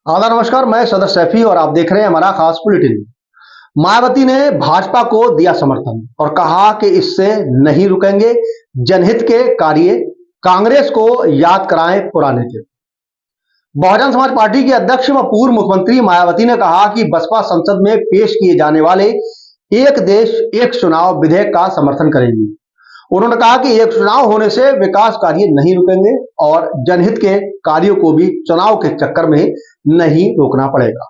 आदाब नमस्कार, मैं सदर सैफी और आप देख रहे हैं हमारा खास बुलेटिन। मायावती ने भाजपा को दिया समर्थन और कहा कि इससे नहीं रुकेंगे, जनहित के कार्य कांग्रेस को याद कराएं पुराने दिन। बहुजन समाज पार्टी की अध्यक्ष व पूर्व मुख्यमंत्री मायावती ने कहा कि बसपा संसद में पेश किए जाने वाले एक देश एक चुनाव विधेयक का समर्थन करेंगी। उन्होंने कहा कि एक चुनाव होने से विकास कार्य नहीं रुकेंगे और जनहित के कार्यों को भी चुनाव के चक्कर में नहीं रोकना पड़ेगा।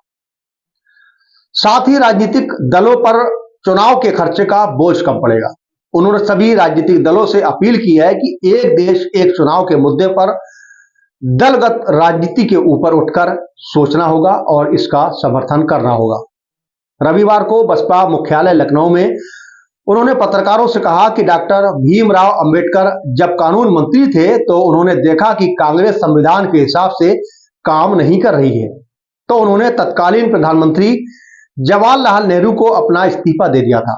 साथ ही राजनीतिक दलों पर चुनाव के खर्चे का बोझ कम पड़ेगा। उन्होंने सभी राजनीतिक दलों से अपील की है कि एक देश एक चुनाव के मुद्दे पर दलगत राजनीति के ऊपर उठकर सोचना होगा और इसका समर्थन करना होगा। रविवार को बसपा मुख्यालय लखनऊ में उन्होंने पत्रकारों से कहा कि डॉक्टर भीमराव अंबेडकर जब कानून मंत्री थे तो उन्होंने देखा कि कांग्रेस संविधान के हिसाब से काम नहीं कर रही है, तो उन्होंने तत्कालीन प्रधानमंत्री जवाहरलाल नेहरू को अपना इस्तीफा दे दिया था।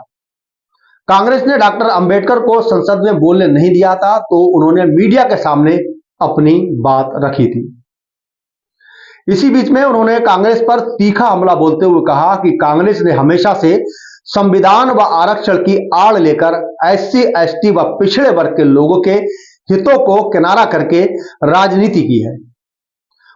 कांग्रेस ने डॉक्टर अंबेडकर को संसद में बोलने नहीं दिया था, तो उन्होंने मीडिया के सामने अपनी बात रखी थी। इसी बीच में उन्होंने कांग्रेस पर तीखा हमला बोलते हुए कहा कि कांग्रेस ने हमेशा से संविधान व आरक्षण की आड़ लेकर SC, ST व पिछड़े वर्ग के लोगों के हितों को किनारा करके राजनीति की है।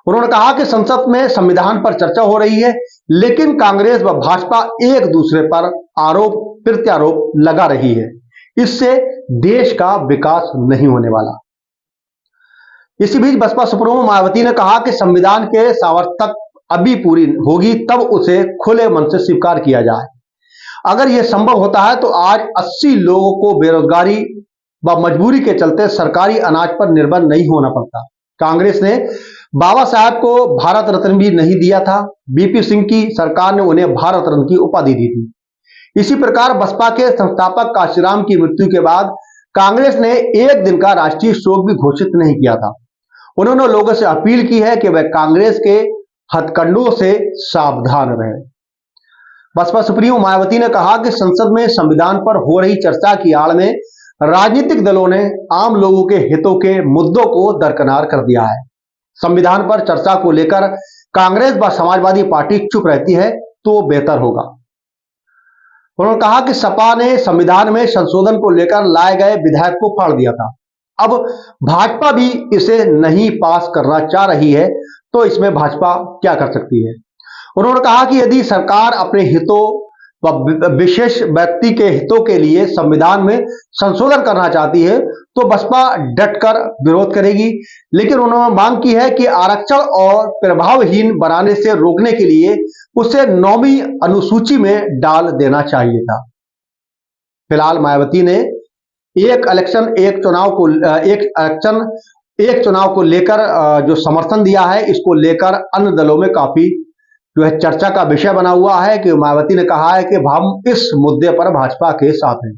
उन्होंने कहा कि संसद में संविधान पर चर्चा हो रही है, लेकिन कांग्रेस व भाजपा एक दूसरे पर आरोप प्रत्यारोप लगा रही है। इससे देश का विकास नहीं होने वाला। इसी बीच बसपा सुप्रीमो मायावती ने कहा कि संविधान के सार्थक अभी पूरी होगी तब उसे खुले मन से स्वीकार किया जाए। अगर यह संभव होता है तो आज 80 लोगों को बेरोजगारी व मजबूरी के चलते सरकारी अनाज पर निर्भर नहीं होना पड़ता। कांग्रेस ने बाबा साहब को भारत रत्न भी नहीं दिया था। BP सिंह की सरकार ने उन्हें भारत रत्न की उपाधि दी थी। इसी प्रकार बसपा के संस्थापक काशीराम की मृत्यु के बाद कांग्रेस ने एक दिन का राष्ट्रीय शोक भी घोषित नहीं किया था। उन्होंने लोगों से अपील की है कि वह कांग्रेस के हथकंडों से सावधान रहें। बसपा सुप्रीमो मायावती ने कहा कि संसद में संविधान पर हो रही चर्चा की आड़ में राजनीतिक दलों ने आम लोगों के हितों के मुद्दों को दरकिनार कर दिया है। संविधान पर चर्चा को लेकर कांग्रेस व समाजवादी पार्टी चुप रहती है तो बेहतर होगा। उन्होंने कहा कि सपा ने संविधान में संशोधन को लेकर लाए गए विधेयक को फाड़ दिया था। अब भाजपा भी इसे नहीं पास करना चाह रही है, तो इसमें भाजपा क्या कर सकती है। उन्होंने कहा कि यदि सरकार अपने हितों व विशेष व्यक्ति के हितों के लिए संविधान में संशोधन करना चाहती है तो बसपा डटकर विरोध करेगी, लेकिन उन्होंने मांग की है कि आरक्षण और प्रभावहीन बनाने से रोकने के लिए उसे 9वीं अनुसूची में डाल देना चाहिए था। फिलहाल मायावती ने एक चुनाव को लेकर जो समर्थन दिया है, इसको लेकर अन्य दलों में काफी जो है चर्चा का विषय बना हुआ है कि मायावती ने कहा है कि हम इस मुद्दे पर भाजपा के साथ हैं।